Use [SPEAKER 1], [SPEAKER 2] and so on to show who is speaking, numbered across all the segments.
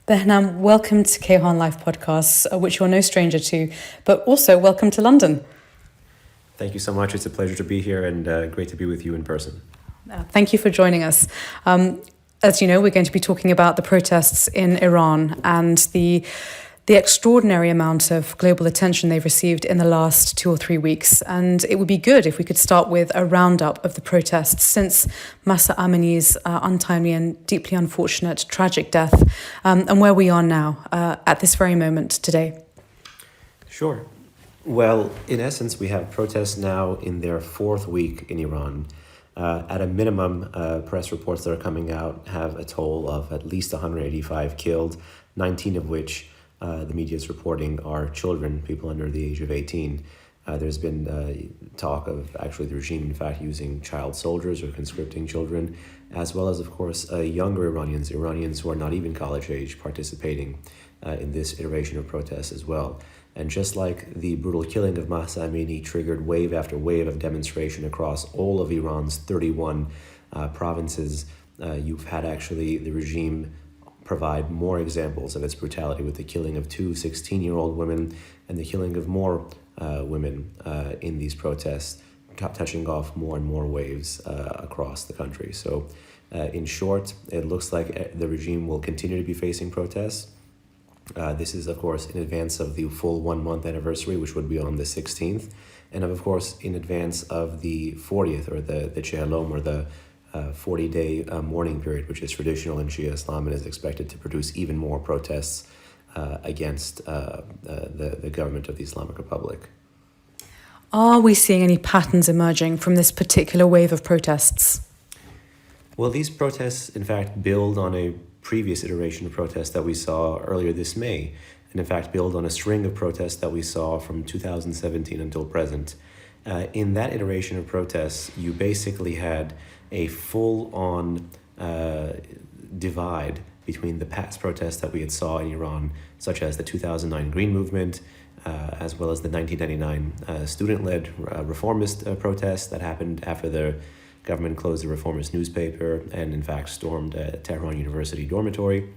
[SPEAKER 1] Behnam, welcome to Kayhan Live Podcasts, which you're no stranger to, but also welcome to London.
[SPEAKER 2] Thank you so much. It's a pleasure to be here and great to be with you in person.
[SPEAKER 1] Thank you for joining us. As you know, we're going to be talking about the protests in Iran and the extraordinary amount of global attention they've received in the last 2 or 3 weeks. And it would be good if we could start with a roundup of the protests since Mahsa Amini's untimely and deeply unfortunate tragic death, and where we are now at this very moment today.
[SPEAKER 2] Sure. Well, in essence, we have protests now in their 4th week in Iran. At a minimum, press reports that are coming out have a toll of at least 185 killed, 19 of which the media is reporting are children, people under the age of 18. There's been talk of actually the regime, in fact, using child soldiers or conscripting children, as well as, of course, younger Iranians who are not even college age, participating in this iteration of protests as well. And just like the brutal killing of Mahsa Amini triggered wave after wave of demonstration across all of Iran's 31 provinces, you've had actually the regime provide more examples of its brutality with the killing of 2 16-year-old women and the killing of more women in these protests, touching off more and more waves across the country. So in short, it looks like the regime will continue to be facing protests. This is, of course, in advance of the full 1-month anniversary, which would be on the 16th, and of course in advance of the 40th, or the Chehalom, or the 40-day mourning period, which is traditional in Shia Islam and is expected to produce even more protests against the government of the Islamic Republic.
[SPEAKER 1] Are we seeing any patterns emerging from this particular wave of protests?
[SPEAKER 2] Well, these protests, in fact, build on a previous iteration of protests that we saw earlier this May, and in fact build on a string of protests that we saw from 2017 until present. In that iteration of protests, you basically had a full-on divide between the past protests that we had saw in Iran, such as the 2009 Green Movement, as well as the 1999 student-led reformist protests that happened after the government closed the reformist newspaper and in fact stormed Tehran University dormitory.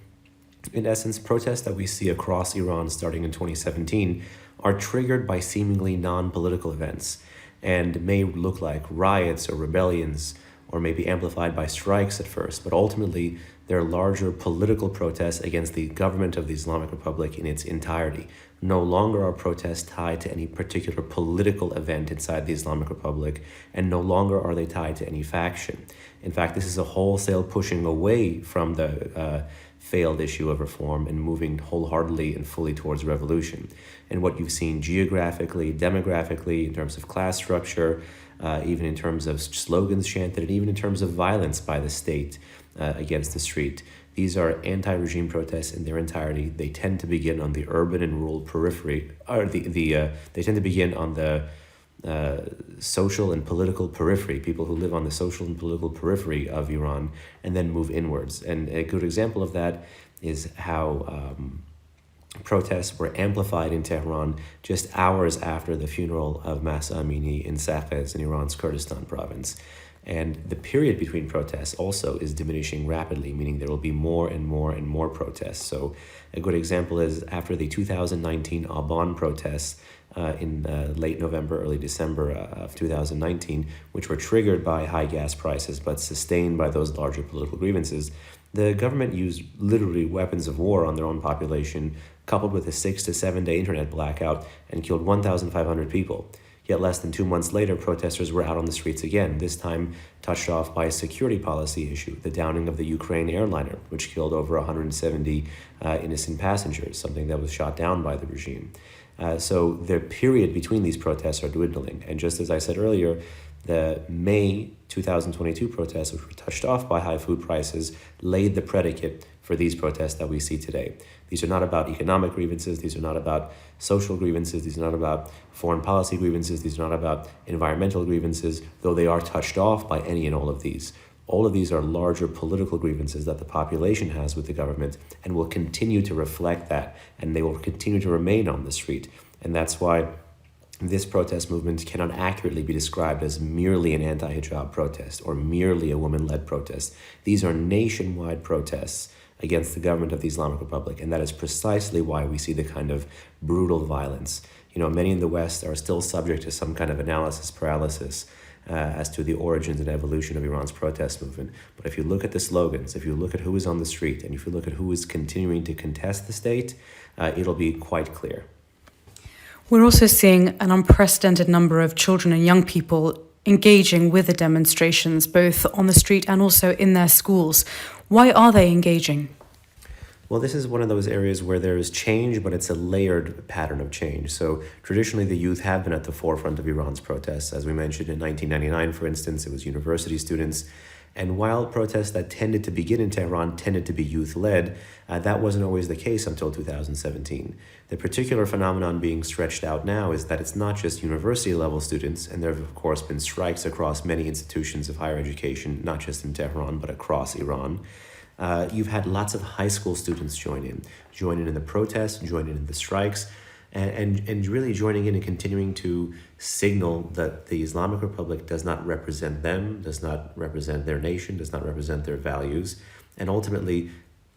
[SPEAKER 2] In essence, protests that we see across Iran starting in 2017 are triggered by seemingly non-political events and may look like riots or rebellions, or maybe amplified by strikes at first, but ultimately they're larger political protests against the government of the Islamic Republic in its entirety. No longer are protests tied to any particular political event inside the Islamic Republic, and no longer are they tied to any faction. In fact, this is a wholesale pushing away from the failed issue of reform and moving wholeheartedly and fully towards revolution. And what you've seen geographically, demographically, in terms of class structure, even in terms of slogans chanted, and even in terms of violence by the state against the street. These are anti-regime protests in their entirety. They tend to begin on the urban and rural periphery, or they tend to begin on the social and political periphery, people who live on the social and political periphery of Iran, and then move inwards. And a good example of that is how protests were amplified in Tehran just hours after the funeral of Mahsa Amini in Sakhez in Iran's Kurdistan province. And the period between protests also is diminishing rapidly, meaning there will be more and more and more protests. So a good example is after the 2019 Aban protests in late November, early December of 2019, which were triggered by high gas prices but sustained by those larger political grievances, the government used literally weapons of war on their own population, coupled with a 6 to 7 day internet blackout, and killed 1,500 people. Yet less than 2 months later, protesters were out on the streets again, this time touched off by a security policy issue, the downing of the Ukraine airliner, which killed over 170 innocent passengers, something that was shot down by the regime. So the period between these protests are dwindling. And just as I said earlier, the May 2022 protests, which were touched off by high food prices, laid the predicate for these protests that we see today. These are not about economic grievances. These are not about social grievances. These are not about foreign policy grievances. These are not about environmental grievances, though they are touched off by any and all of these. All of these are larger political grievances that the population has with the government and will continue to reflect that, and they will continue to remain on the street. And that's why this protest movement cannot accurately be described as merely an anti-hijab protest or merely a woman-led protest. These are nationwide protests against the government of the Islamic Republic. And that is precisely why we see the kind of brutal violence. Many in the West are still subject to some kind of analysis paralysis as to the origins and evolution of Iran's protest movement. But if you look at the slogans, if you look at who is on the street, and if you look at who is continuing to contest the state, it'll be quite clear.
[SPEAKER 1] We're also seeing an unprecedented number of children and young people engaging with the demonstrations, both on the street and also in their schools. Why are they engaging?
[SPEAKER 2] Well, this is one of those areas where there is change, but it's a layered pattern of change. So traditionally, the youth have been at the forefront of Iran's protests. As we mentioned, in 1999, for instance, it was university students. And while protests that tended to begin in Tehran tended to be youth-led, that wasn't always the case until 2017. The particular phenomenon being stretched out now is that it's not just university-level students, and there have, of course, been strikes across many institutions of higher education, not just in Tehran, but across Iran. You've had lots of high school students join in the protests, join in the strikes, and really joining in and continuing to signal that the Islamic Republic does not represent them, does not represent their nation, does not represent their values. And ultimately,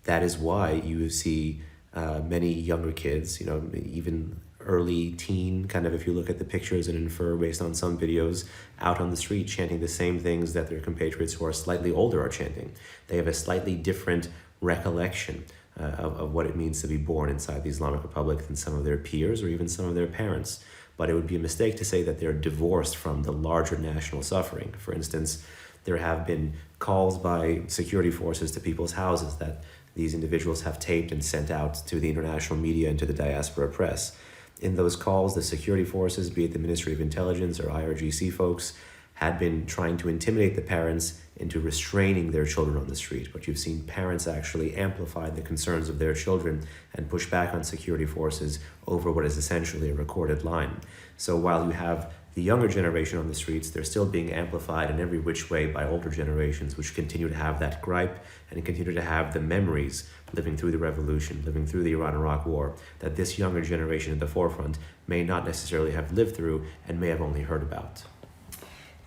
[SPEAKER 2] that is why you see many younger kids, even early teen, kind of if you look at the pictures and infer based on some videos, out on the street chanting the same things that their compatriots who are slightly older are chanting. They have a slightly different recollection of what it means to be born inside the Islamic Republic than some of their peers or even some of their parents. But it would be a mistake to say that they're divorced from the larger national suffering. For instance, there have been calls by security forces to people's houses that these individuals have taped and sent out to the international media and to the diaspora press. In those calls, the security forces, be it the Ministry of Intelligence or IRGC folks, had been trying to intimidate the parents into restraining their children on the street. But you've seen parents actually amplify the concerns of their children and push back on security forces over what is essentially a recorded line. So while you have the younger generation on the streets, they're still being amplified in every which way by older generations, which continue to have that gripe and continue to have the memories living through the revolution, living through the Iran-Iraq war, that this younger generation at the forefront may not necessarily have lived through and may have only heard about.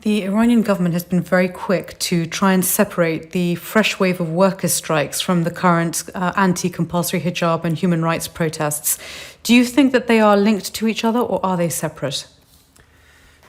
[SPEAKER 1] The Iranian government has been very quick to try and separate the fresh wave of workers' strikes from the current anti-compulsory hijab and human rights protests. Do you think that they are linked to each other, or are they separate?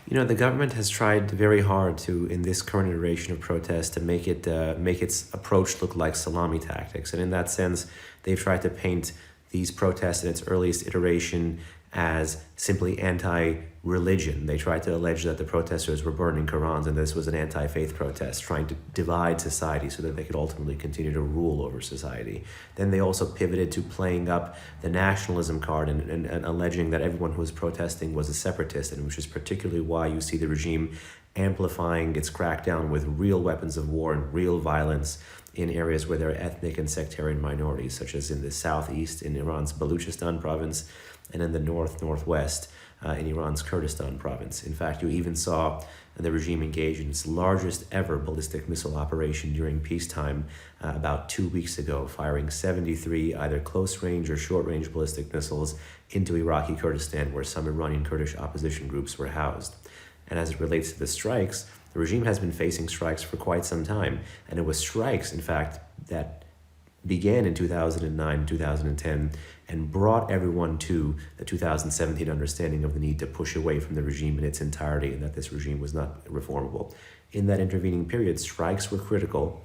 [SPEAKER 2] The government has tried very hard to, in this current iteration of protest, to make its approach look like salami tactics. And in that sense, they've tried to paint these protests in its earliest iteration as simply anti-religion. They tried to allege that the protesters were burning Qurans and this was an anti-faith protest, trying to divide society so that they could ultimately continue to rule over society. Then they also pivoted to playing up the nationalism card and alleging that everyone who was protesting was a separatist, and which is particularly why you see the regime amplifying its crackdown with real weapons of war and real violence in areas where there are ethnic and sectarian minorities, such as in the southeast, in Iran's Baluchistan province, and in the northwest in Iran's Kurdistan province. In fact, you even saw the regime engage in its largest ever ballistic missile operation during peacetime about 2 weeks ago, firing 73 either close-range or short-range ballistic missiles into Iraqi Kurdistan, where some Iranian Kurdish opposition groups were housed. And as it relates to the strikes, the regime has been facing strikes for quite some time, and it was strikes, in fact, that began in 2009, 2010, and brought everyone to the 2017 understanding of the need to push away from the regime in its entirety and that this regime was not reformable. In that intervening period, strikes were critical,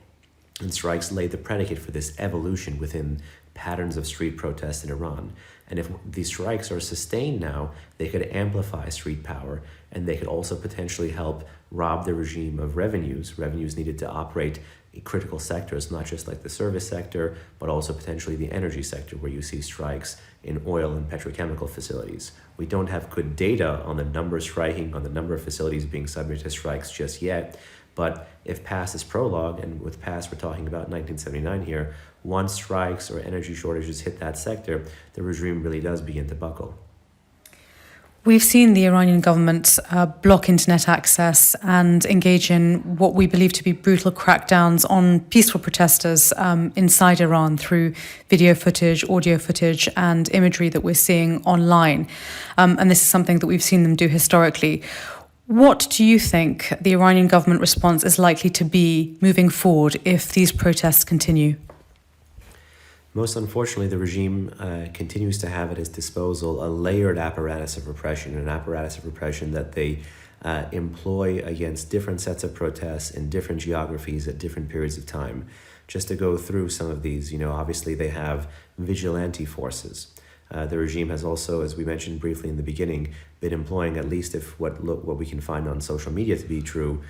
[SPEAKER 2] and strikes laid the predicate for this evolution within patterns of street protests in Iran. And if these strikes are sustained now, they could amplify street power, and they could also potentially help rob the regime of revenues needed to operate critical sectors, not just like the service sector, but also potentially the energy sector, where you see strikes in oil and petrochemical facilities. We don't have good data on the number striking, on the number of facilities being subject to strikes just yet, but if past is prologue, and with past we're talking about 1979 here, once strikes or energy shortages hit that sector, the regime really does begin to buckle.
[SPEAKER 1] We've seen the Iranian government block internet access and engage in what we believe to be brutal crackdowns on peaceful protesters inside Iran through video footage, audio footage, and imagery that we're seeing online. And this is something that we've seen them do historically. What do you think the Iranian government response is likely to be moving forward if these protests continue?
[SPEAKER 2] Most unfortunately, the regime continues to have at its disposal a layered apparatus of repression, an apparatus of repression that they employ against different sets of protests in different geographies at different periods of time. Just to go through some of these, obviously they have vigilante forces. The regime has also, as we mentioned briefly in the beginning, been employing, at least if what we can find on social media to be true,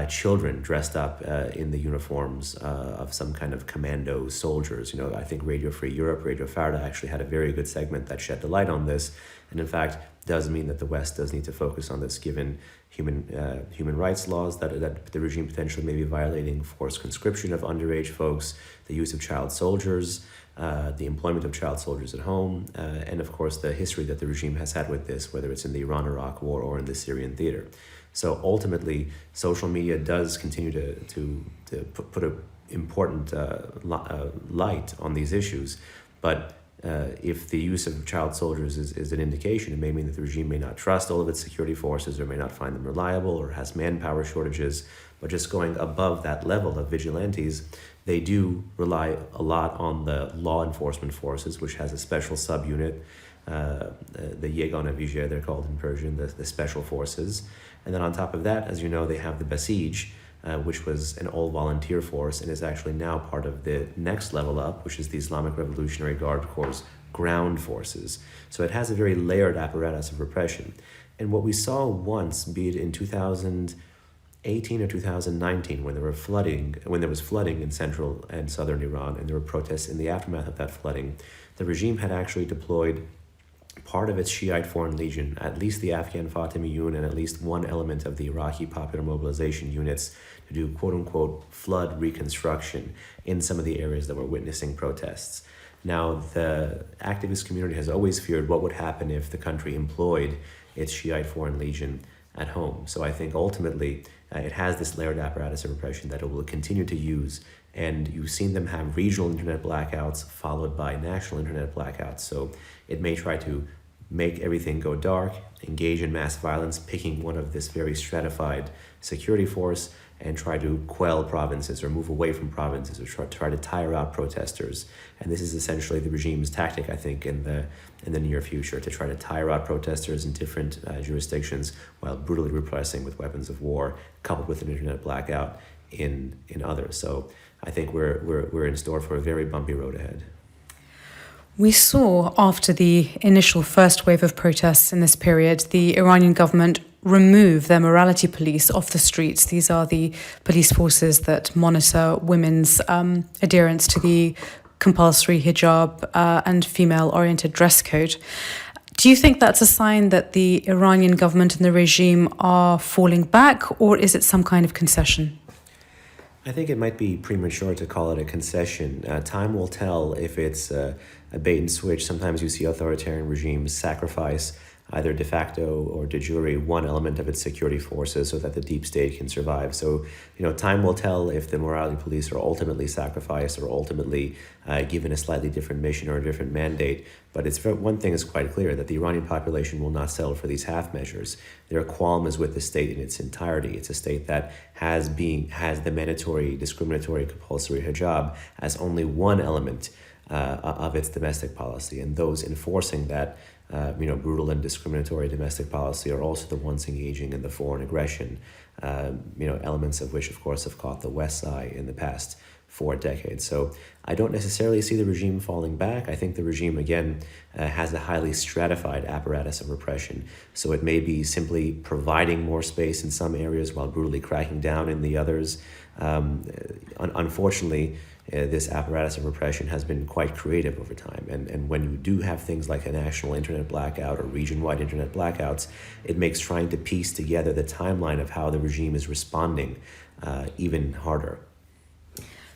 [SPEAKER 2] children dressed up in the uniforms of some kind of commando soldiers. I think Radio Free Europe, Radio Farda actually had a very good segment that shed the light on this, and in fact does mean that the West does need to focus on this, given human rights laws that the regime potentially may be violating, forced conscription of underage folks, the use of child soldiers, the employment of child soldiers at home, and of course the history that the regime has had with this, whether it's in the Iran-Iraq war or in the Syrian theater. So ultimately, social media does continue to put an important light on these issues, but if the use of child soldiers is an indication, it may mean that the regime may not trust all of its security forces or may not find them reliable or has manpower shortages. But just going above that level of vigilantes, they do rely a lot on the law enforcement forces, which has a special subunit, the Yegan Avijay, they're called in Persian, the special forces. And then on top of that, as you know, they have the Basij, which was an all-volunteer force and is actually now part of the next level up, which is the Islamic Revolutionary Guard Corps' ground forces. So it has a very layered apparatus of repression. And what we saw once, be it in 2018 or 2019, when there was flooding in central and southern Iran, and there were protests in the aftermath of that flooding, the regime had actually deployed part of its Shiite Foreign Legion, at least the Afghan Fatimiyun and at least one element of the Iraqi Popular Mobilization units, to do quote-unquote flood reconstruction in some of the areas that were witnessing protests. Now, the activist community has always feared what would happen if the country employed its Shiite Foreign Legion at home. So I think ultimately it has this layered apparatus of repression that it will continue to use, and you've seen them have regional internet blackouts followed by national internet blackouts. So it may try to make everything go dark, engage in mass violence, picking one of this very stratified security force, and try to quell provinces or move away from provinces or try to tire out protesters. And this is essentially the regime's tactic, I think, in the near future, to try to tire out protesters in different jurisdictions while brutally repressing with weapons of war, coupled with an internet blackout in others. So I think we're in store for a very bumpy road ahead.
[SPEAKER 1] We saw after the initial first wave of protests in this period, the Iranian government remove their morality police off the streets. These are the police forces that monitor women's adherence to the compulsory hijab and female-oriented dress code. Do you think that's a sign that the Iranian government and the regime are falling back, or is it some kind of concession?
[SPEAKER 2] I think it might be premature to call it a concession. Time will tell if it's a bait and switch. Sometimes you see authoritarian regimes sacrifice either de facto or de jure one element of its security forces so that the deep state can survive. So, time will tell if the morality police are ultimately sacrificed or ultimately given a slightly different mission or a different mandate. But one thing is quite clear, that the Iranian population will not settle for these half measures. Their qualm is with the state in its entirety. It's a state that has the mandatory, discriminatory, compulsory hijab as only one element of its domestic policy, and those enforcing that brutal and discriminatory domestic policy are also the ones engaging in the foreign aggression, elements of which, of course, have caught the West's eye in the past 4 decades. So I don't necessarily see the regime falling back. I think the regime, again, has a highly stratified apparatus of repression. So it may be simply providing more space in some areas while brutally cracking down in the others. Unfortunately, this apparatus of repression has been quite creative over time. And when you do have things like a national internet blackout or region-wide internet blackouts, it makes trying to piece together the timeline of how the regime is responding even harder.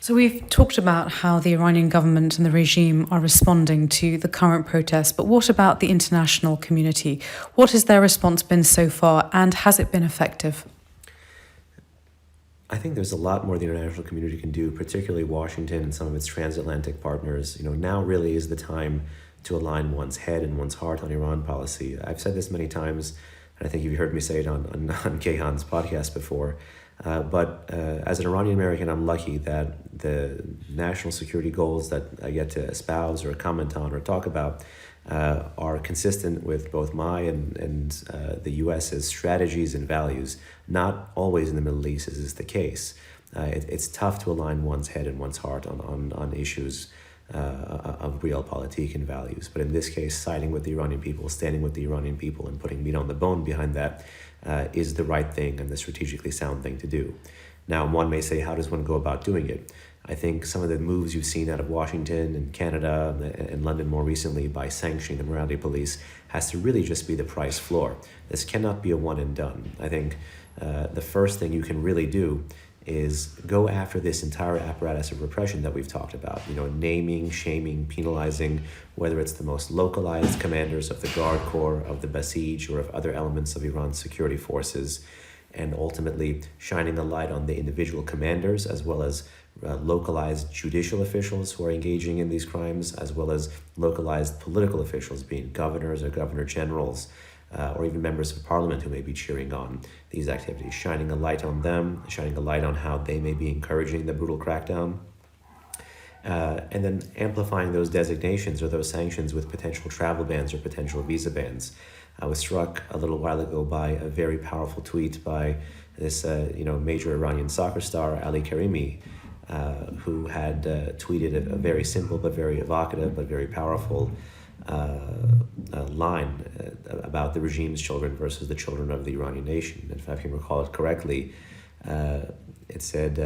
[SPEAKER 1] So we've talked about how the Iranian government and the regime are responding to the current protests, but what about the international community? What has their response been so far, and has it been effective?
[SPEAKER 2] I think there's a lot more the international community can do, particularly Washington and some of its transatlantic partners. Now really is the time to align one's head and one's heart on Iran policy. I've said this many times, and I think you've heard me say it on Kayhan's podcast before. But as an Iranian American, I'm lucky that the national security goals that I get to espouse or comment on or talk about are consistent with both my and the US's strategies and values, not always in the Middle East, as is the case. It's tough to align one's head and one's heart on issues of realpolitik and values. But in this case, siding with the Iranian people, standing with the Iranian people, and putting meat on the bone behind that is the right thing and the strategically sound thing to do. Now, one may say, how does one go about doing it? I think some of the moves you've seen out of Washington and Canada and London more recently by sanctioning the morality police has to really just be the price floor. This cannot be a one and done. I think the first thing you can really do is go after this entire apparatus of repression that we've talked about, naming, shaming, penalizing, whether it's the most localized commanders of the Guard Corps, of the Basij, or of other elements of Iran's security forces, and ultimately shining a light on the individual commanders as well as localized judicial officials who are engaging in these crimes, as well as localized political officials, being governors or governor generals, or even members of parliament who may be cheering on these activities, shining a light on them, shining a light on how they may be encouraging the brutal crackdown, and then amplifying those designations or those sanctions with potential travel bans or potential visa bans. I was struck a little while ago by a very powerful tweet by this major Iranian soccer star, Ali Karimi, who had tweeted a very simple but very evocative but very powerful line about the regime's children versus the children of the Iranian nation. If I can recall it correctly, it said,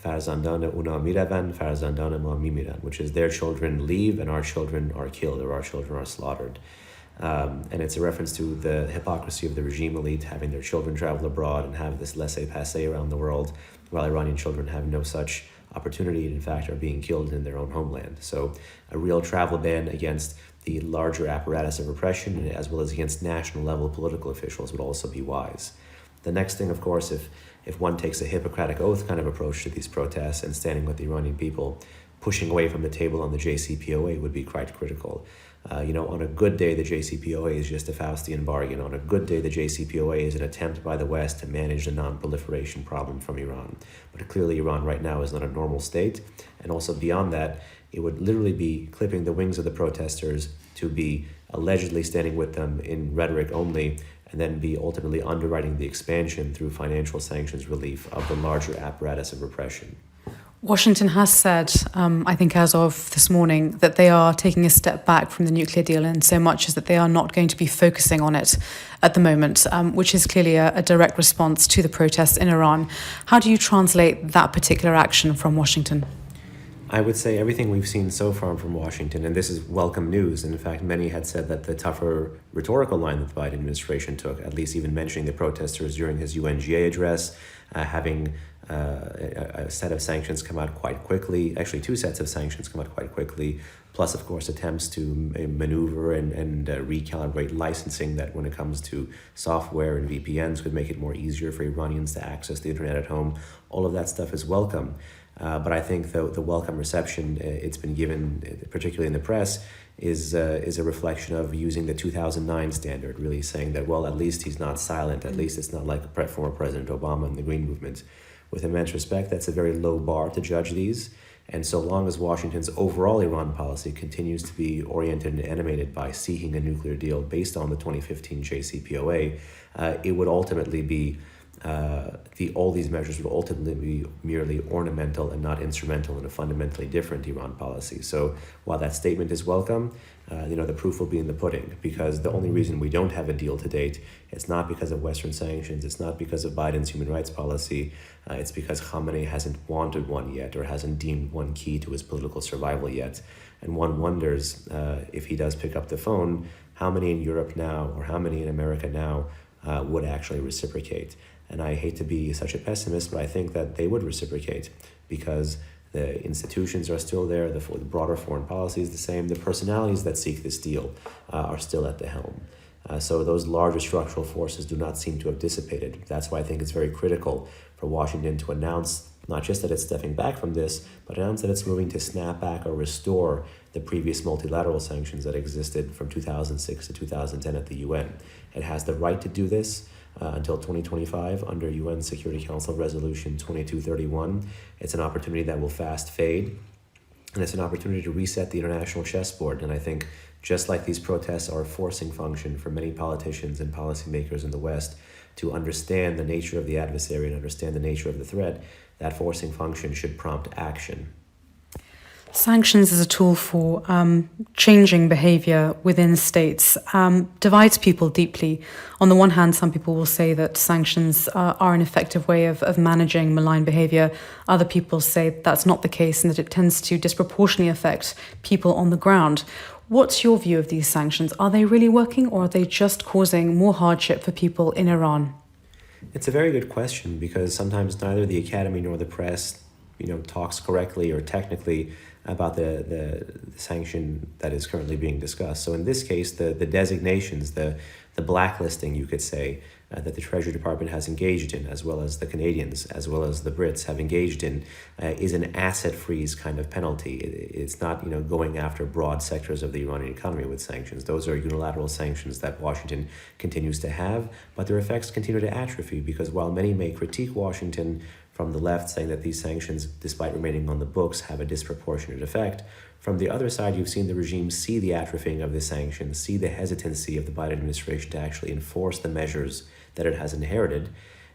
[SPEAKER 2] "Farzandane una miravan, farzandane ma mimiran," which is their children leave and our children are killed, or our children are slaughtered. And it's a reference to the hypocrisy of the regime elite having their children travel abroad and have this laissez-passer around the world, while Iranian children have no such opportunity and in fact are being killed in their own homeland. So a real travel ban against the larger apparatus of repression, as well as against national level political officials, would also be wise. The next thing, of course, if one takes a Hippocratic Oath kind of approach to these protests and standing with the Iranian people, pushing away from the table on the JCPOA would be quite critical. On a good day, the JCPOA is just a Faustian bargain. On a good day, the JCPOA is an attempt by the West to manage the non-proliferation problem from Iran. But clearly, Iran right now is not a normal state. And also beyond that, it would literally be clipping the wings of the protesters to be allegedly standing with them in rhetoric only, and then be ultimately underwriting the expansion through financial sanctions relief of the larger apparatus of repression.
[SPEAKER 1] Washington has said, I think as of this morning, that they are taking a step back from the nuclear deal in so much as that they are not going to be focusing on it at the moment, which is clearly a direct response to the protests in Iran. How do you translate that particular action from Washington?
[SPEAKER 2] I would say everything we've seen so far from Washington, and this is welcome news, and in fact many had said that the tougher rhetorical line that the Biden administration took, at least even mentioning the protesters during his UNGA address, having a set of sanctions come out quite quickly, actually two sets of sanctions come out quite quickly, plus of course attempts to maneuver and recalibrate licensing that when it comes to software and VPNs could make it more easier for Iranians to access the internet at home. All of that stuff is welcome. But I think the welcome reception it's been given, particularly in the press, is a reflection of using the 2009 standard, really saying that, well, at least he's not silent, at least it's not like former President Obama and the Green Movement. With immense respect, that's a very low bar to judge these. And so long as Washington's overall Iran policy continues to be oriented and animated by seeking a nuclear deal based on the 2015 JCPOA, it would ultimately be all these measures would ultimately be merely ornamental and not instrumental in a fundamentally different Iran policy. So while that statement is welcome, the proof will be in the pudding, because the only reason we don't have a deal to date, it's not because of Western sanctions, it's not because of Biden's human rights policy, it's because Khamenei hasn't wanted one yet, or hasn't deemed one key to his political survival yet. And one wonders if he does pick up the phone, how many in Europe now, or how many in America now, would actually reciprocate. And I hate to be such a pessimist, but I think that they would reciprocate, because the institutions are still there, the broader foreign policy is the same, the personalities that seek this deal are still at the helm. So those larger structural forces do not seem to have dissipated. That's why I think it's very critical for Washington to announce not just that it's stepping back from this, but announce that it's moving to snap back or restore the previous multilateral sanctions that existed from 2006 to 2010 at the UN. It has the right to do this. until 2025 under UN Security Council Resolution 2231. It's an opportunity that will fast fade, and it's an opportunity to reset the international chessboard. And I think just like these protests are a forcing function for many politicians and policymakers in the West to understand the nature of the adversary and understand the nature of the threat, that forcing function should prompt action.
[SPEAKER 1] Sanctions as a tool for changing behaviour within states divides people deeply. On the one hand, some people will say that sanctions are an effective way of managing malign behaviour. Other people say that's not the case and that it tends to disproportionately affect people on the ground. What's your view of these sanctions? Are they really working, or are they just causing more hardship for people in Iran?
[SPEAKER 2] It's a very good question, because sometimes neither the academy nor the press talks correctly or technically about the sanction that is currently being discussed. So in this case, the designations, the blacklisting, you could say, that the Treasury Department has engaged in, as well as the Canadians, as well as the Brits have engaged in, is an asset freeze kind of penalty. It's not going after broad sectors of the Iranian economy with sanctions. Those are unilateral sanctions that Washington continues to have, but their effects continue to atrophy, because while many may critique Washington from the left, saying that these sanctions, despite remaining on the books, have a disproportionate effect, from the other side, you've seen the regime see the atrophying of the sanctions, see the hesitancy of the Biden administration to actually enforce the measures that it has inherited,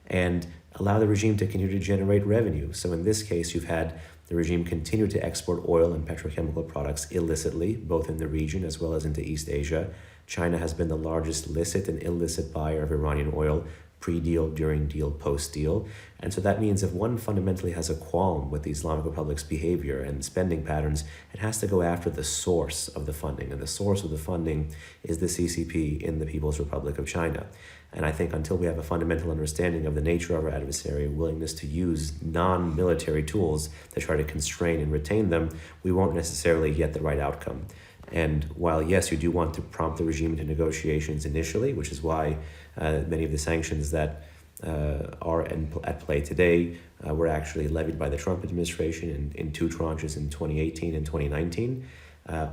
[SPEAKER 2] and allow the regime to continue to generate revenue. So in this case, you've had the regime continue to export oil and petrochemical products illicitly, both in the region as well as into East Asia. China has been the largest licit and illicit buyer of Iranian oil, pre-deal, during deal, post-deal. And so that means if one fundamentally has a qualm with the Islamic Republic's behavior and spending patterns, it has to go after the source of the funding. And the source of the funding is the CCP in the People's Republic of China. And I think until we have a fundamental understanding of the nature of our adversary, willingness to use non-military tools to try to constrain and retain them, we won't necessarily get the right outcome. And while, yes, you do want to prompt the regime into negotiations initially, which is why many of the sanctions that are at play today were actually levied by the Trump administration in two tranches in 2018 and 2019.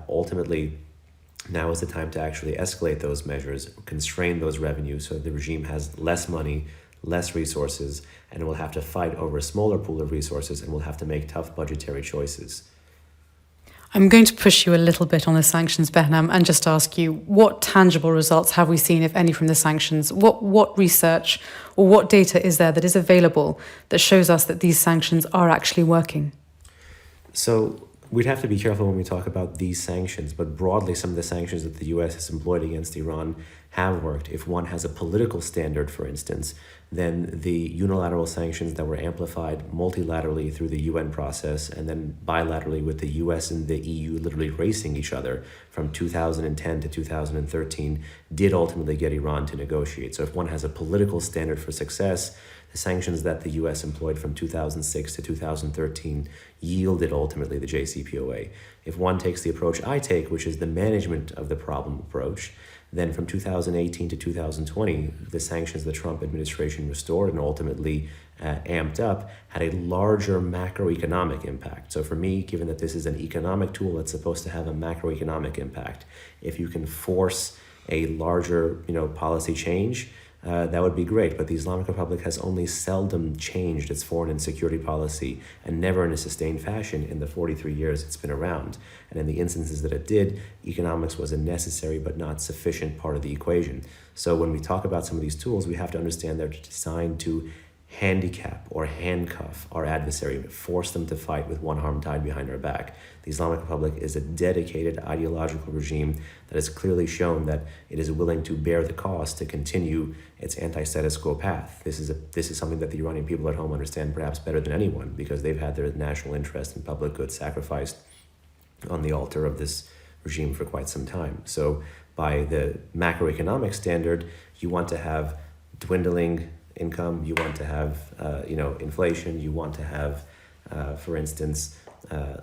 [SPEAKER 2] Ultimately, now is the time to actually escalate those measures, constrain those revenues so the regime has less money, less resources, and will have to fight over a smaller pool of resources and will have to make tough budgetary choices.
[SPEAKER 1] I'm going to push you a little bit on the sanctions, Behnam, and just ask you, what tangible results have we seen, if any, from the sanctions? What research or what data is there that is available that shows us that these sanctions are actually working?
[SPEAKER 2] So we'd have to be careful when we talk about these sanctions, but broadly, some of the sanctions that the US has employed against Iran have worked. If one has a political standard, for instance, then the unilateral sanctions that were amplified multilaterally through the UN process and then bilaterally with the US and the EU literally racing each other from 2010 to 2013 did ultimately get Iran to negotiate. So if one has a political standard for success, the sanctions that the US employed from 2006 to 2013 yielded ultimately the JCPOA. If one takes the approach I take, which is the management of the problem approach, then from 2018 to 2020, the sanctions the Trump administration restored and ultimately amped up had a larger macroeconomic impact. So for me, given that this is an economic tool that's supposed to have a macroeconomic impact, if you can force a larger policy change, that would be great. But the Islamic Republic has only seldom changed its foreign and security policy, and never in a sustained fashion in the 43 years it's been around. And in the instances that it did, economics was a necessary but not sufficient part of the equation. So when we talk about some of these tools, we have to understand they're designed to handicap or handcuff our adversary, force them to fight with one arm tied behind our back. The Islamic Republic is a dedicated ideological regime that has clearly shown that it is willing to bear the cost to continue its anti-status quo path. This is something that the Iranian people at home understand perhaps better than anyone, because they've had their national interest and public good sacrificed on the altar of this regime for quite some time. So by the macroeconomic standard, you want to have dwindling income, you want to have inflation, you want to have, for instance,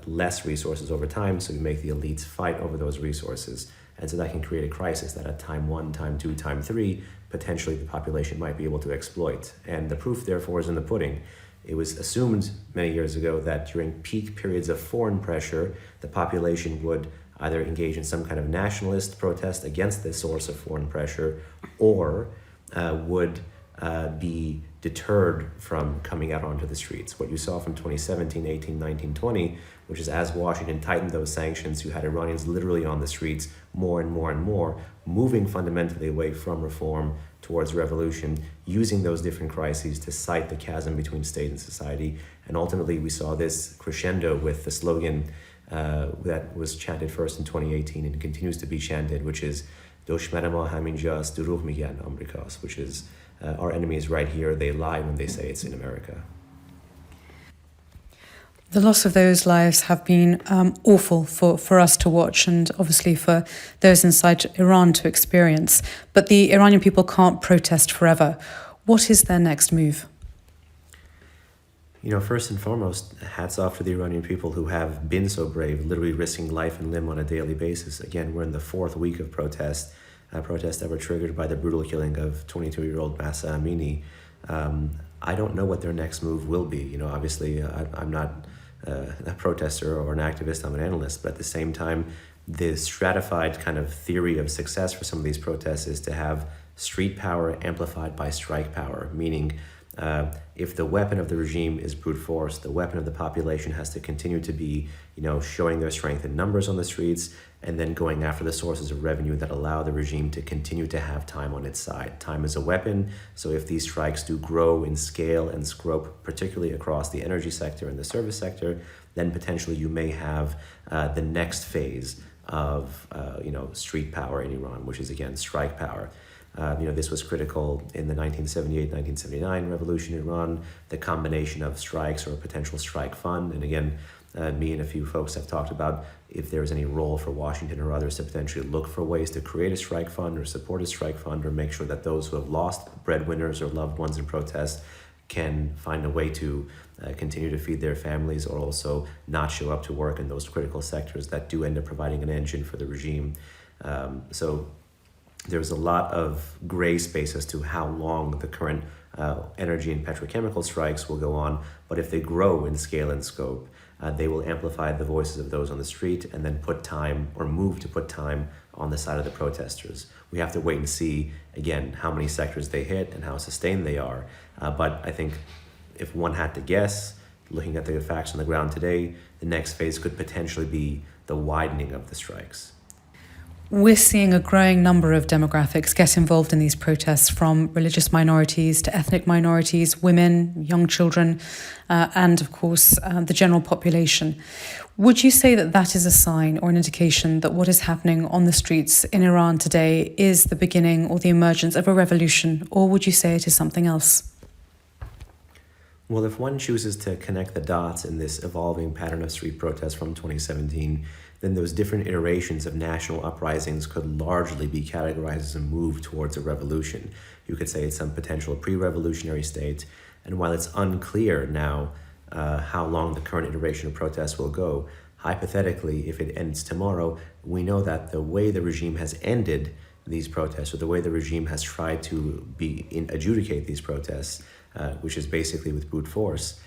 [SPEAKER 2] less resources over time, so you make the elites fight over those resources. And so that can create a crisis that at time 1, time 2, time 3, potentially the population might be able to exploit. And the proof, therefore, is in the pudding. It was assumed many years ago that during peak periods of foreign pressure, the population would either engage in some kind of nationalist protest against the source of foreign pressure, or would be deterred from coming out onto the streets. What you saw from 2017, 18, 19, 20, which is as Washington tightened those sanctions, you had Iranians literally on the streets more and more and more, moving fundamentally away from reform towards revolution, using those different crises to cite the chasm between state and society. And ultimately, we saw this crescendo with the slogan that was chanted first in 2018 and continues to be chanted, which is "Doshman ma haminjast, duruh migan Amrikas," which is our enemy is right here, they lie when they say it's in America.
[SPEAKER 1] The loss of those lives have been awful for us to watch, and obviously for those inside Iran to experience. But the Iranian people can't protest forever. What is their next move?
[SPEAKER 2] First and foremost, hats off to the Iranian people who have been so brave, literally risking life and limb on a daily basis. Again, we're in the fourth week of protests that were triggered by the brutal killing of 22-year-old Mahsa Amini. I don't know what their next move will be. Obviously, I'm not a protester or an activist, I'm an analyst, but at the same time, the stratified kind of theory of success for some of these protests is to have street power amplified by strike power, meaning if the weapon of the regime is brute force, the weapon of the population has to continue to be, showing their strength in numbers on the streets and then going after the sources of revenue that allow the regime to continue to have time on its side. Time is a weapon, so if these strikes do grow in scale and scope, particularly across the energy sector and the service sector, then potentially you may have the next phase of, street power in Iran, which is, again, strike power. This was critical in the 1978-1979 revolution in Iran, the combination of strikes or a potential strike fund. And again, me and a few folks have talked about if there's any role for Washington or others to potentially look for ways to create a strike fund or support a strike fund or make sure that those who have lost breadwinners or loved ones in protest can find a way to continue to feed their families or also not show up to work in those critical sectors that do end up providing an engine for the regime. So there's a lot of gray space as to how long the current energy and petrochemical strikes will go on, but if they grow in scale and scope, they will amplify the voices of those on the street and then put time on the side of the protesters. We have to wait and see, again, how many sectors they hit and how sustained they are. But I think if one had to guess, looking at the facts on the ground today, the next phase could potentially be the widening of the strikes.
[SPEAKER 1] We're seeing a growing number of demographics get involved in these protests, from religious minorities to ethnic minorities, women, young children, and of course, the general population. Would you say that that is a sign or an indication that what is happening on the streets in Iran today is the beginning or the emergence of a revolution, or would you say it is something else?
[SPEAKER 2] Well, if one chooses to connect the dots in this evolving pattern of street protests from 2017, then those different iterations of national uprisings could largely be categorized as a move towards a revolution. You could say it's some potential pre-revolutionary state, and while it's unclear now how long the current iteration of protests will go, hypothetically, if it ends tomorrow, we know that the way the regime has ended these protests, or the way the regime has tried to adjudicate these protests, which is basically with brute force,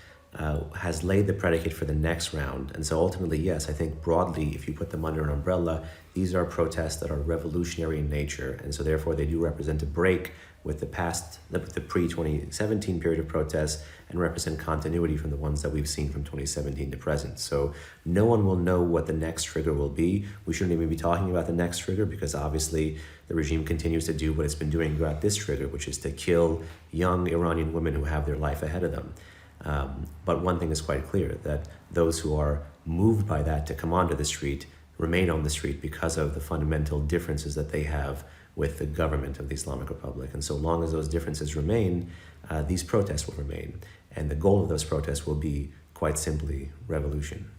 [SPEAKER 2] has laid the predicate for the next round. And so ultimately, yes, I think broadly, if you put them under an umbrella, these are protests that are revolutionary in nature. And so therefore, they do represent a break with the pre-2017 period of protests and represent continuity from the ones that we've seen from 2017 to present. So no one will know what the next trigger will be. We shouldn't even be talking about the next trigger because obviously the regime continues to do what it's been doing throughout this trigger, which is to kill young Iranian women who have their life ahead of them. But one thing is quite clear, that those who are moved by that to come onto the street remain on the street because of the fundamental differences that they have with the government of the Islamic Republic. And so long as those differences remain, these protests will remain. And the goal of those protests will be, quite simply, revolution.